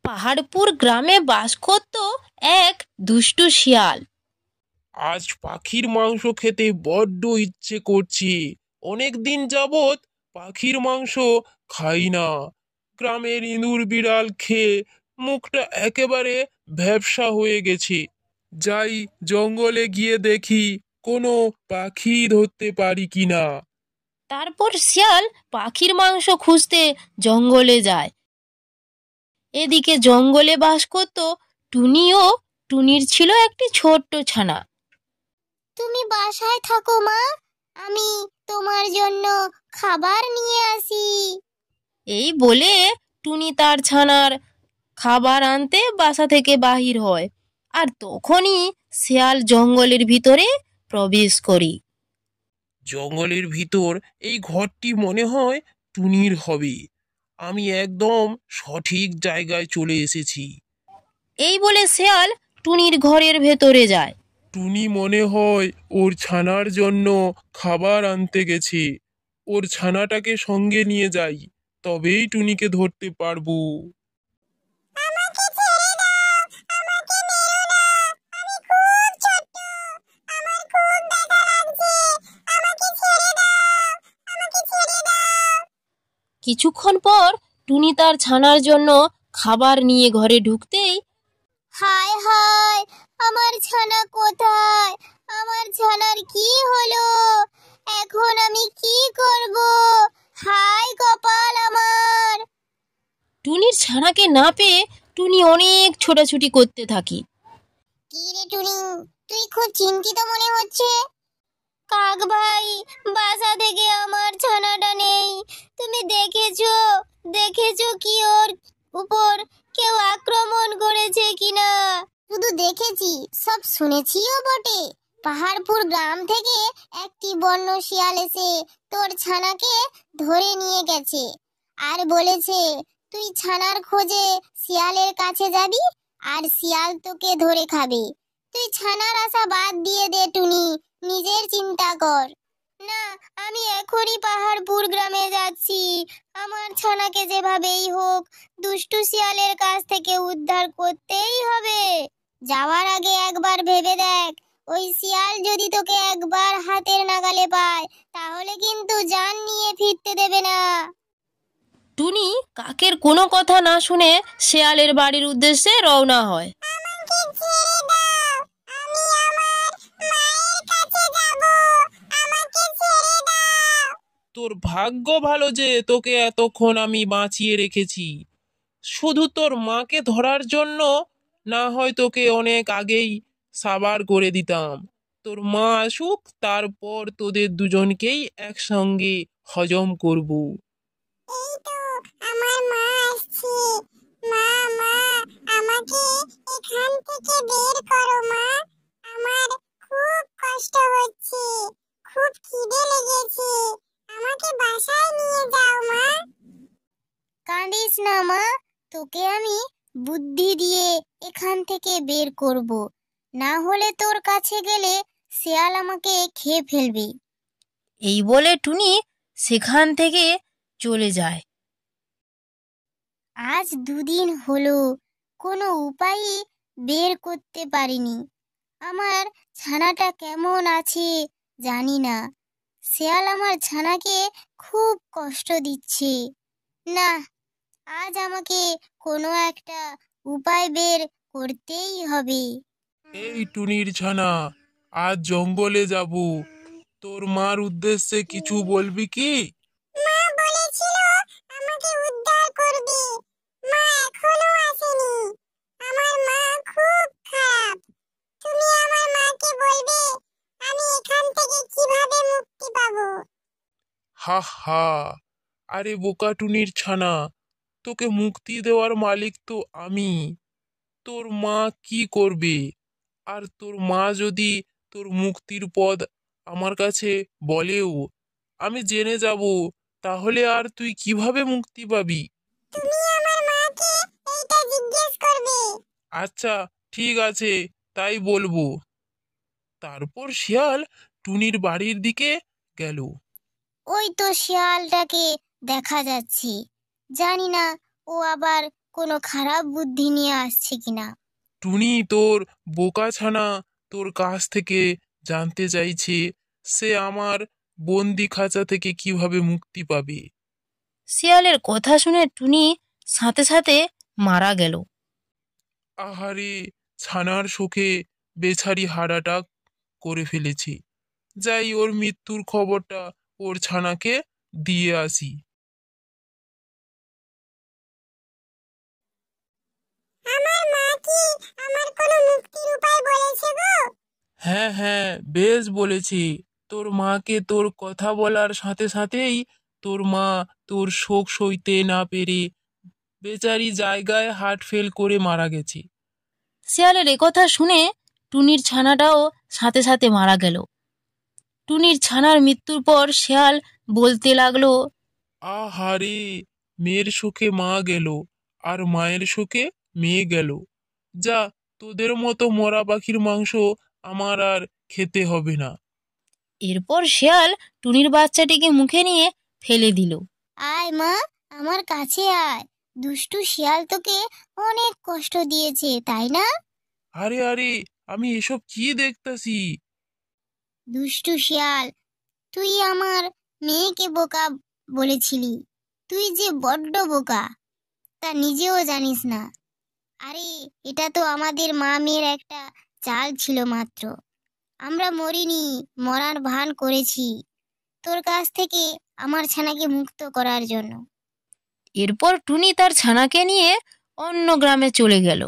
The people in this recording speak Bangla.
পাহাড়পুর গ্রামে বাস করত এক দুষ্টু শিয়াল। আজ পাখির মাংস খেতে বড্ড ইচ্ছে করছে। অনেক দিন যাবৎ পাখির মাংস খাই না। গ্রামের ইঁদুর বিড়াল খেয়ে মুখটা একেবারে ভ্যাপসা হয়ে গেছে। যাই জঙ্গলে গিয়ে দেখি কোনো পাখি ধরতে পারি কিনা। তারপর শিয়াল পাখির মাংস খুঁজতে জঙ্গলে যায়। এদিকে জঙ্গলে বাস করত টুনি ও টুনির ছিল একটি ছোট্ট ছানা। তুমি বাসায় থাকো মা, আমি তোমার জন্য খাবার নিয়ে আসি। এই বলে টুনি তার ছানার খাবার আনতে বাসা থেকে বাহির হয়। আর তখনই শিয়াল জঙ্গলের ভিতরে প্রবেশ করে। জঙ্গলের ভিতর এই ঘরটি মনে হয় টুনির হবে। আমি একদম সঠিক জায়গায় চলে এসেছি। এই বলে শিয়াল টুনির ঘরের ভেতরে যায়। টুনি মনে হয় ওর ছানার জন্য খাবার আনতে গেছে। ওর ছানাটাকে সঙ্গে নিয়ে যাই, তবেই টুনিকে ধরতে পারবো। আমাকে ছেড়ে দাও, আমাকে মেরো না, আমি খুব ছোট, আমার খুব ব্যথা লাগছে, আমাকে ছেড়ে দাও, আমাকে ছেড়ে দাও। কিছুক্ষণ পর টুনি তার ছানার জন্য খাবার নিয়ে ঘরে ঢুকতেই হায় হায়, আমার ছানা কোথায়? আমার ছানার কি হলো? এখন আমি কি করব? হায় কপাল আমার! টুনির ছানাকে না পেয়ে টুনি অনেক ছোটাছুটি করতে থাকে। কি রে টুনি, তুই খুব চিন্তিত মনে হচ্ছে। কাক ভাই, বাসা থেকে আমার ছানাটা নেই। তুমি দেখেছো কি ওর উপর কেউ আক্রমণ করেছে কিনা? শুধু দেখেছি, সব শুনেছিও বটে। পাহাড়পুর গ্রাম থেকে একটি বন্য শিয়াল এসে তোর ছানাকে ধরে নিয়ে গেছে আর বলেছে তুই ছানার খোঁজে শিয়ালের কাছে যাবি আর শিয়াল তোকে ধরে খাবে। তুই ছানার আশা বাদ দিয়ে দে টুনি, নিজের চিন্তা কর। না, আমি এখনই পাহাড়পুর গ্রামে যাচ্ছি। আমার ছানাকে যেভাবেই হোক দুষ্টু শিয়ালের কাছ থেকে উদ্ধার করতেই হবে। যাওয়ার আগে একবার ভেবে দেখ, ওই শিয়াল যদি তোকে একবার হাতের নাগালে পায় তাহলে কিন্তু জান নিয়ে ফিরতে দেবে না। টুনি কাকের কোনো কথা না শুনে শিয়ালের বাড়ির উদ্দেশ্যে রওনা হয়। আমাকে ছেড়ে দাও, আমি আমার মায়ের কাছে যাব, আমাকে ছেড়ে দাও। তোর ভাগ্য ভালো যে তোকে এতক্ষণ আমি বাঁচিয়ে রেখেছি। শুধু তোর মাকে ধরার জন্য না হয় তোকে অনেক আগেই সাবার করে দিতাম। তোর মা আসুক, তারপর তোদের দুজনকেই একসঙ্গে হজম করব। এই তো আমার মা আসছে। মা মা, আমাকে এখান থেকে বের করো মা, আমার খুব কষ্ট হচ্ছে, খুব খিদে লেগেছে, আমাকে বাসায় নিয়ে যাও মা। কাঁদিস না মা, তোকে আমি বুদ্ধি দিয়ে এখান থেকে বের করব, না হলে তোর কাছে গেলে শিয়াল আমাকে খেয়ে ফেলবে। এই বলে টুনি সেখান থেকে চলে যায়। আজ দুদিন হলো কোনো উপায়ই বের করতে পারিনি। আমার ছানাটা কেমন আছে জানি না। শিয়াল আমার ছানাকে খুব কষ্ট দিচ্ছে। না, আজ আমাকে কোনো একটা উপায় বের করতেই হবে। এই টুনির ছানা, আজ জঙ্গলে যাব। তোর মার উদ্দেশ্যে কিছু বলবি কি? মা বলেছিল আমাকে উদ্ধার করবে। মা এখনো আসেনি। আমার মা খুব খারাপ। তুমি আমার মাকে বলবে আমি এখান থেকে কিভাবে মুক্তি পাবো। হা হা, আরে বোকা টুনির ছানা, তোকে মুক্তি দেওয়ার মালিক তো আমি। তোর মা কি করবে? আর তোর মা যদি তোর মুক্তির পথ আমার কাছে বলেও আমি জেনে যাব, তাহলে আর তুই কিভাবে মুক্তি পাবি? তুমি আমার মাকে এইটা জিজ্ঞেস করবে। আচ্ছা, ঠিক আছে, তাই বলবো। তারপর শিয়াল টুনির বাড়ির দিকে গেল। ওই তো শিয়ালটাকে দেখা যাচ্ছে। জানি না ও আবার কোনো খারাপ বুদ্ধি নিয়ে আসছে কিনা। টুনি তোর বোকা ছানা তোর কাছ থেকে জানতে চাইছে সে আমার বন্দি খাঁচা থেকে কিভাবে মুক্তি পাবে। শিয়ালের কথা শুনে টুনি সাথে সাথে মারা গেল। আহারে, ছানার শোকে বেচারি হাড়াটা করে ফেলেছি। যাই ওর মৃত্যুর খবরটা ওর ছানাকে দিয়ে আসি। আমার মা কি আমার কোনো মুক্তির উপায় বলেছে গো? হ্যাঁ হ্যাঁ, বেশ বলেছি। তোর মাকে তোর কথা বলার সাথে সাথেই তোর মা তোর শোক সইতে না পেরে বেচারি জায়গায় হার্ট ফেল করে মারা গেছে। শিয়ালের একথা শুনে টুনির ছানাটাও সাথে সাথে মারা গেল। টুনির ছানার মৃত্যুর পর শিয়াল বলতে লাগলো, আহারে, মেয়ের শোকে মা গেল আর মায়ের শোকে মেয়ে গেল। যা, তোদের মতো মরা পাখির মাংস আমার আর খেতে হবে না। এরপর শিয়াল টুনির বাচ্চাটিকে মুখে নিয়ে ফেলে দিল। আয় মা, আমার কাছে আয়। দুষ্টু শিয়াল তোকে অনেক কষ্ট দিয়েছে, তাই না? আরে আরে, আমি এসব কি দেখতাছি? দুষ্টু শিয়াল, তুই আমার মেয়েকে বোকা বলেছিলি। তুই যে বড্ড বোকা, তা নিজেও জানিস না। আরে, এটা তো আমাদের মা মেয়ের একটা চাল ছিল মাত্র। আমরা মরিনি, মরার ভান করেছি তোর কাছ থেকে আমার ছানাকে মুক্ত করার জন্য। এরপর টুনি তার ছানাকে নিয়ে অন্য গ্রামে চলে গেল।